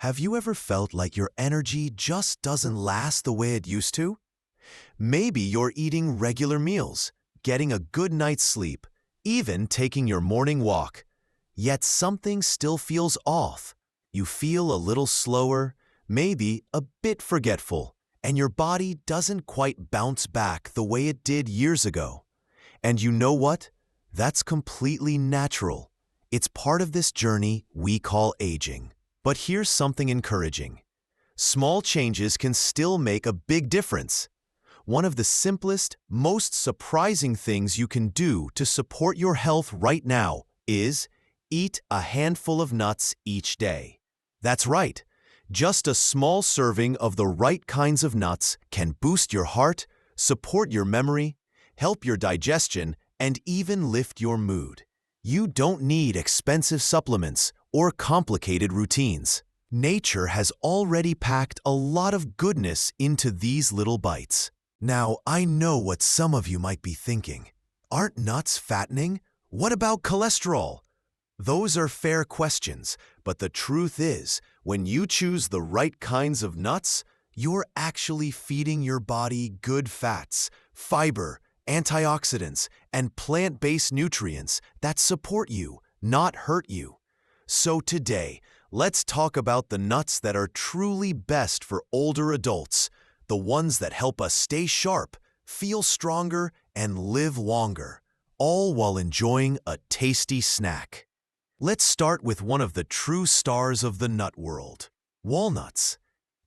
Have you ever felt like your energy just doesn't last the way it used to? Maybe you're eating regular meals, getting a good night's sleep, even taking your morning walk. Yet something still feels off. You feel a little slower, maybe a bit forgetful, and your body doesn't quite bounce back the way it did years ago. And you know what? That's completely natural. It's part of this journey we call aging. But here's something encouraging. Small changes can still make a big difference. One of the simplest, most surprising things you can do to support your health right now is eat a handful of nuts each day. That's right. Just a small serving of the right kinds of nuts can boost your heart, support your memory, help your digestion, and even lift your mood. You don't need expensive supplements or complicated routines. Nature has already packed a lot of goodness into these little bites. Now, I know what some of you might be thinking. Aren't nuts fattening? What about cholesterol? Those are fair questions, but the truth is, when you choose the right kinds of nuts, you're actually feeding your body good fats, fiber, antioxidants, and plant-based nutrients that support you, not hurt you. So today, let's talk about the nuts that are truly best for older adults, the ones that help us stay sharp, feel stronger, and live longer, all while enjoying a tasty snack. Let's start with one of the true stars of the nut world, walnuts.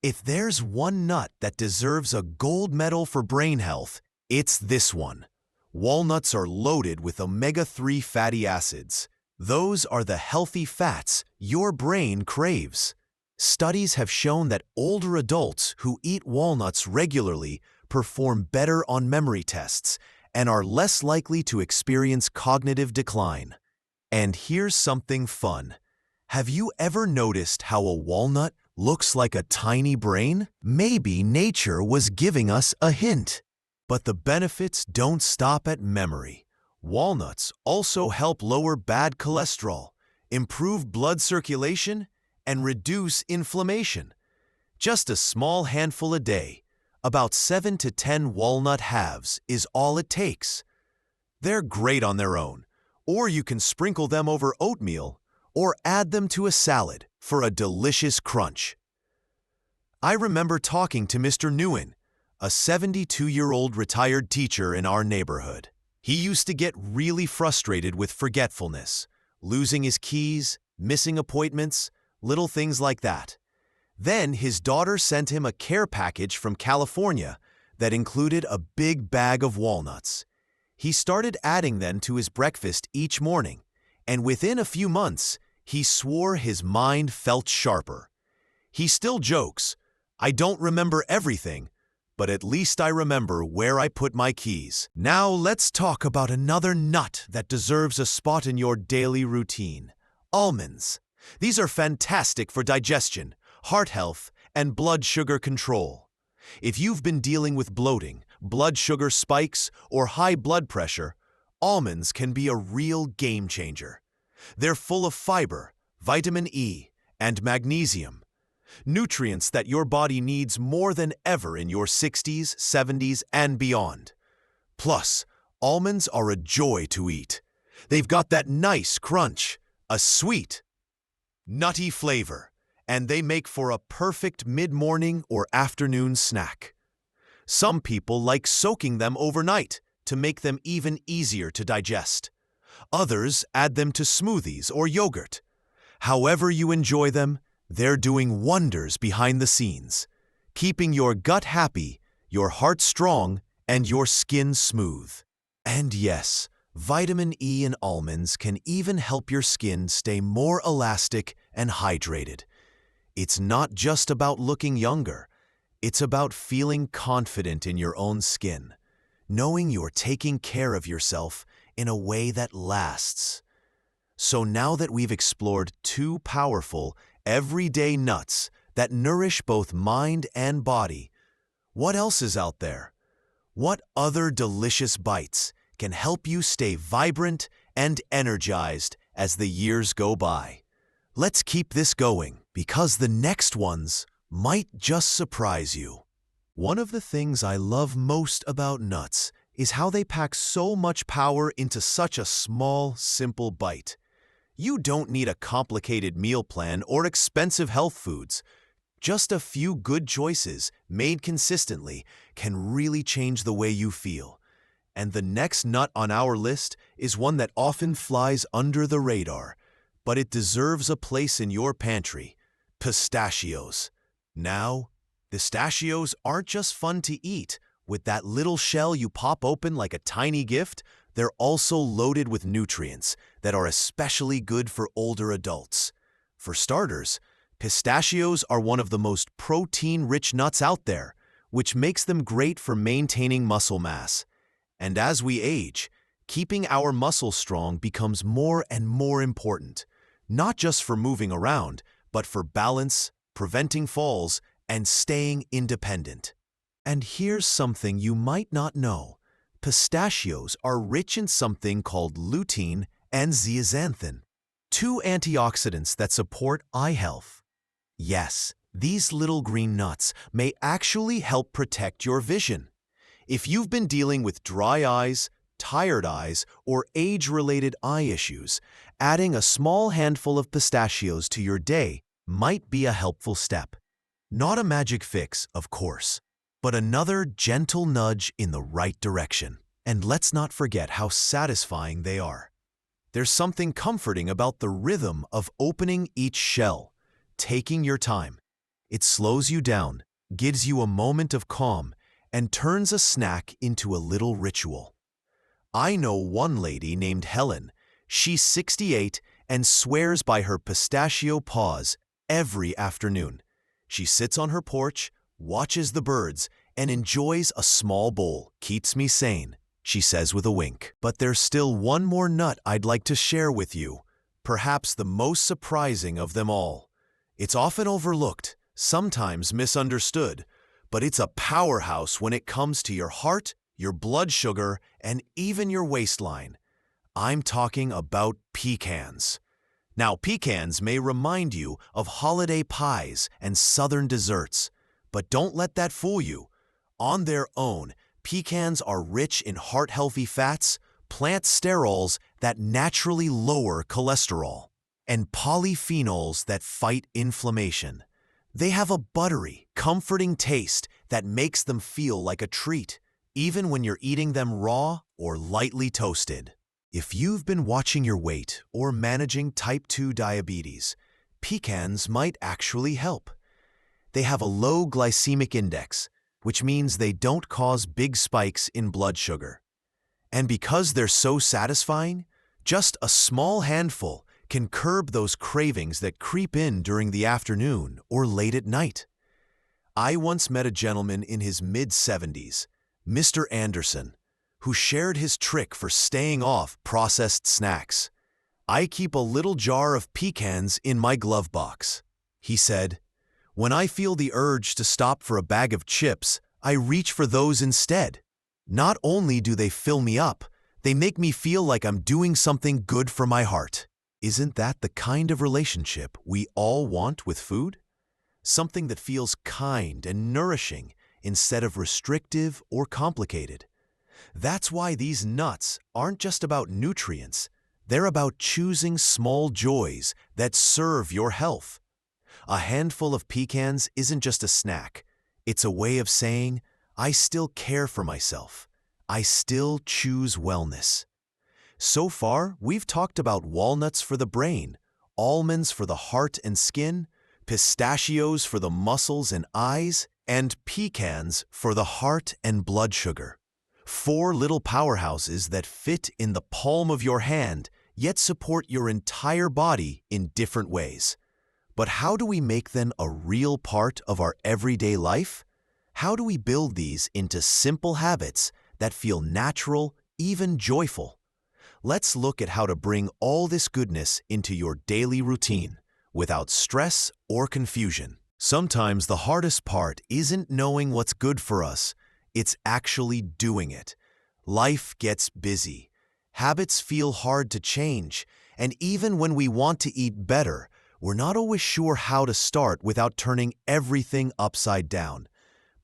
If there's one nut that deserves a gold medal for brain health, it's this one. Walnuts are loaded with omega-3 fatty acids. Those are the healthy fats your brain craves. Studies have shown that older adults who eat walnuts regularly perform better on memory tests and are less likely to experience cognitive decline. And here's something fun. Have you ever noticed how a walnut looks like a tiny brain? Maybe nature was giving us a hint. But the benefits don't stop at memory. Walnuts also help lower bad cholesterol, improve blood circulation, and reduce inflammation. Just a small handful a day, about 7 to 10 walnut halves, is all it takes. They're great on their own, or you can sprinkle them over oatmeal or add them to a salad for a delicious crunch. I remember talking to Mr. Nguyen, a 72-year-old retired teacher in our neighborhood. He used to get really frustrated with forgetfulness, losing his keys, missing appointments, little things like that. Then his daughter sent him a care package from California that included a big bag of walnuts. He started adding them to his breakfast each morning, and within a few months, he swore his mind felt sharper. He still jokes, "I don't remember everything, but at least I remember where I put my keys." Now let's talk about another nut that deserves a spot in your daily routine. Almonds. These are fantastic for digestion, heart health, and blood sugar control. If you've been dealing with bloating, blood sugar spikes, or high blood pressure, almonds can be a real game changer. They're full of fiber, vitamin E, and magnesium, nutrients that your body needs more than ever in your 60s, 70s, and beyond. Plus, almonds are a joy to eat. They've got that nice crunch, a sweet, nutty flavor, and they make for a perfect mid-morning or afternoon snack. Some people like soaking them overnight to make them even easier to digest. Others add them to smoothies or yogurt. However you enjoy them, they're doing wonders behind the scenes, keeping your gut happy, your heart strong, and your skin smooth. And yes, vitamin E in almonds can even help your skin stay more elastic and hydrated. It's not just about looking younger. It's about feeling confident in your own skin, knowing you're taking care of yourself in a way that lasts. So now that we've explored two powerful, everyday nuts that nourish both mind and body, what else is out there? What other delicious bites can help you stay vibrant and energized as the years go by? Let's keep this going. because the next ones might just surprise you. One of the things I love most about nuts is how they pack so much power into such a small, simple bite. You don't need a complicated meal plan or expensive health foods. Just a few good choices made consistently can really change the way you feel. And the next nut on our list is one that often flies under the radar, but it deserves a place in your pantry: pistachios. Now, pistachios aren't just fun to eat. With that little shell you pop open like a tiny gift, they're also loaded with nutrients that are especially good for older adults. For starters, pistachios are one of the most protein-rich nuts out there, which makes them great for maintaining muscle mass. And as we age, keeping our muscles strong becomes more and more important, not just for moving around, but for balance, preventing falls, and staying independent. And here's something you might not know. Pistachios are rich in something called lutein and zeaxanthin, two antioxidants that support eye health. Yes, these little green nuts may actually help protect your vision. If you've been dealing with dry eyes, tired eyes, or age-related eye issues, adding a small handful of pistachios to your day might be a helpful step. Not a magic fix, of course, but another gentle nudge in the right direction. And let's not forget how satisfying they are. There's something comforting about the rhythm of opening each shell, taking your time. It slows you down, gives you a moment of calm, and turns a snack into a little ritual. I know one lady named Helen. She's 68 and swears by her pistachio paws every afternoon. She sits on her porch, watches the birds, and enjoys a small bowl. Keeps me sane, she says with a wink. But there's still one more nut I'd like to share with you, perhaps the most surprising of them all. It's often overlooked, sometimes misunderstood, but it's a powerhouse when it comes to your heart, your blood sugar, and even your waistline. I'm talking about pecans. Now, pecans may remind you of holiday pies and southern desserts, but don't let that fool you. On their own, pecans are rich in heart-healthy fats, plant sterols that naturally lower cholesterol, and polyphenols that fight inflammation. They have a buttery, comforting taste that makes them feel like a treat, even when you're eating them raw or lightly toasted. If you've been watching your weight or managing type 2 diabetes, pecans might actually help. They have a low glycemic index, which means they don't cause big spikes in blood sugar. And because they're so satisfying, just a small handful can curb those cravings that creep in during the afternoon or late at night. I once met a gentleman in his mid-70s, Mr. Anderson, who shared his trick for staying off processed snacks. "I keep a little jar of pecans in my glove box," he said. "When I feel the urge to stop for a bag of chips, I reach for those instead. Not only do they fill me up, they make me feel like I'm doing something good for my heart." Isn't that the kind of relationship we all want with food? Something that feels kind and nourishing instead of restrictive or complicated. That's why these nuts aren't just about nutrients. They're about choosing small joys that serve your health. A handful of pecans isn't just a snack. It's a way of saying, I still care for myself. I still choose wellness. So far, we've talked about walnuts for the brain, almonds for the heart and skin, pistachios for the muscles and eyes, and pecans for the heart and blood sugar. 4 little powerhouses that fit in the palm of your hand, yet support your entire body in different ways. But how do we make them a real part of our everyday life? How do we build these into simple habits that feel natural, even joyful? Let's look at how to bring all this goodness into your daily routine without stress or confusion. Sometimes the hardest part isn't knowing what's good for us, it's actually doing it. Life gets busy. Habits feel hard to change, and even when we want to eat better, We're not always sure how to start without turning everything upside down.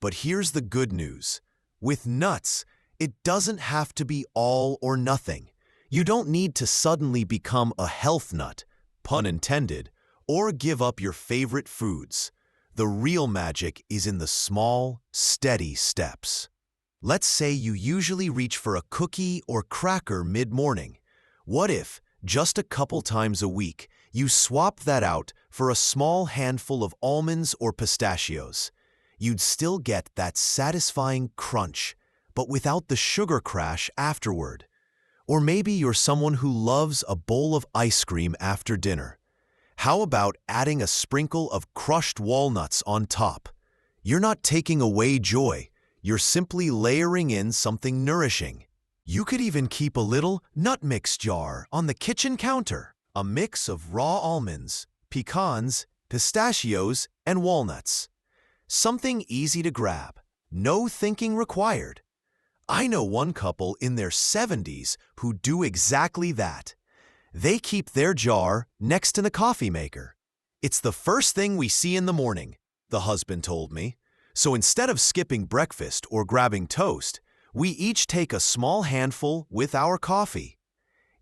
But here's the good news. With nuts, it doesn't have to be all or nothing. You don't need to suddenly become a health nut, pun intended, or give up your favorite foods. The real magic is in the small, steady steps. Let's say you usually reach for a cookie or cracker mid-morning. What if, just a couple times a week, you swap that out for a small handful of almonds or pistachios? You'd still get that satisfying crunch, but without the sugar crash afterward. Or maybe you're someone who loves a bowl of ice cream after dinner. How about adding a sprinkle of crushed walnuts on top? You're not taking away joy, you're simply layering in something nourishing. You could even keep a little nut mix jar on the kitchen counter, a mix of raw almonds, pecans, pistachios, and walnuts. Something easy to grab, no thinking required. I know one couple in their 70s who do exactly that. They keep their jar next to the coffee maker. It's the first thing we see in the morning, the husband told me. So instead of skipping breakfast or grabbing toast, we each take a small handful with our coffee.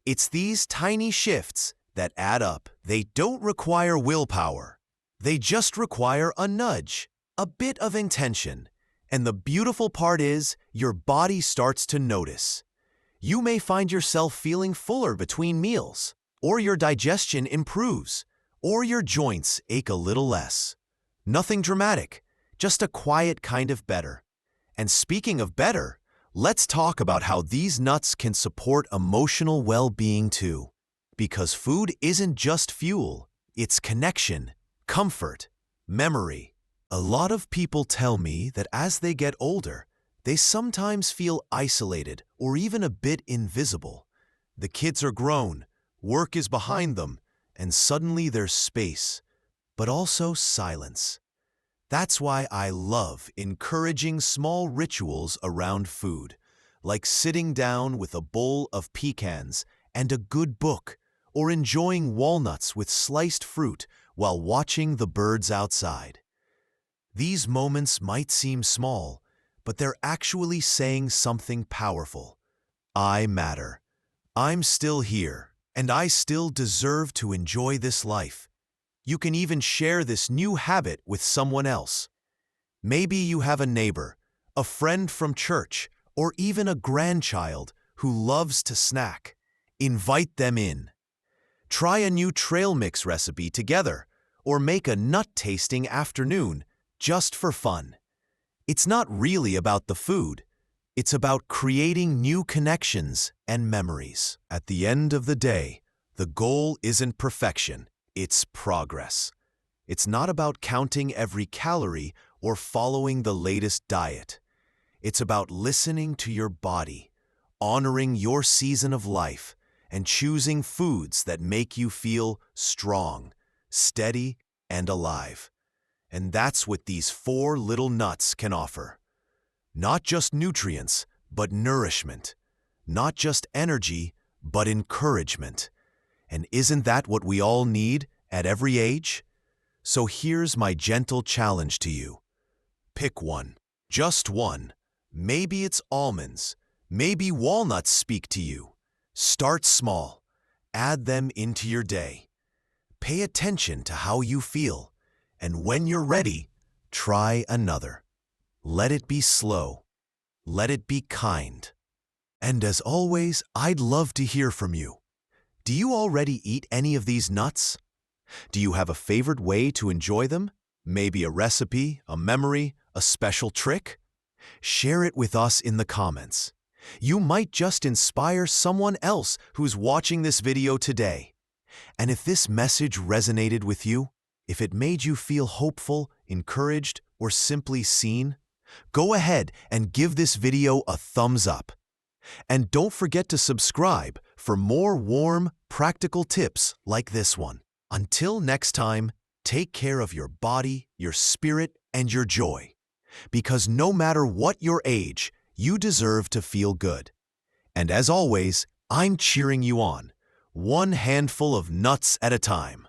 It's these tiny shifts that add up. They don't require willpower. They just require a nudge, a bit of intention. And the beautiful part is, your body starts to notice. You may find yourself feeling fuller between meals, or your digestion improves, or your joints ache a little less. Nothing dramatic, just a quiet kind of better. And speaking of better, let's talk about how these nuts can support emotional well-being too. Because food isn't just fuel, it's connection, comfort, memory. A lot of people tell me that as they get older, they sometimes feel isolated or even a bit invisible. The kids are grown, work is behind them, and suddenly there's space, but also silence. That's why I love encouraging small rituals around food, like sitting down with a bowl of pecans and a good book, or enjoying walnuts with sliced fruit while watching the birds outside. These moments might seem small, but they're actually saying something powerful. I matter. I'm still here, and I still deserve to enjoy this life. You can even share this new habit with someone else. Maybe you have a neighbor, a friend from church, or even a grandchild who loves to snack. Invite them in. Try a new trail mix recipe together, or make a nut-tasting afternoon just for fun. It's not really about the food. It's about creating new connections and memories. At the end of the day, the goal isn't perfection, it's progress. It's not about counting every calorie or following the latest diet. It's about listening to your body, honoring your season of life, and choosing foods that make you feel strong, steady, and alive. And that's what these 4 little nuts can offer. Not just nutrients, but nourishment. Not just energy, but encouragement. And isn't that what we all need at every age? So here's my gentle challenge to you. Pick one. Just one. Maybe it's almonds. Maybe walnuts speak to you. Start small. Add them into your day. Pay attention to how you feel. And when you're ready, try another. Let it be slow. Let it be kind. And as always, I'd love to hear from you. Do you already eat any of these nuts? Do you have a favorite way to enjoy them? Maybe a recipe, a memory, a special trick? Share it with us in the comments. You might just inspire someone else who's watching this video today. And if this message resonated with you, if it made you feel hopeful, encouraged, or simply seen, go ahead and give this video a thumbs up. And don't forget to subscribe for more warm, practical tips like this one. Until next time, take care of your body, your spirit, and your joy. Because no matter what your age, you deserve to feel good. And as always, I'm cheering you on, one handful of nuts at a time.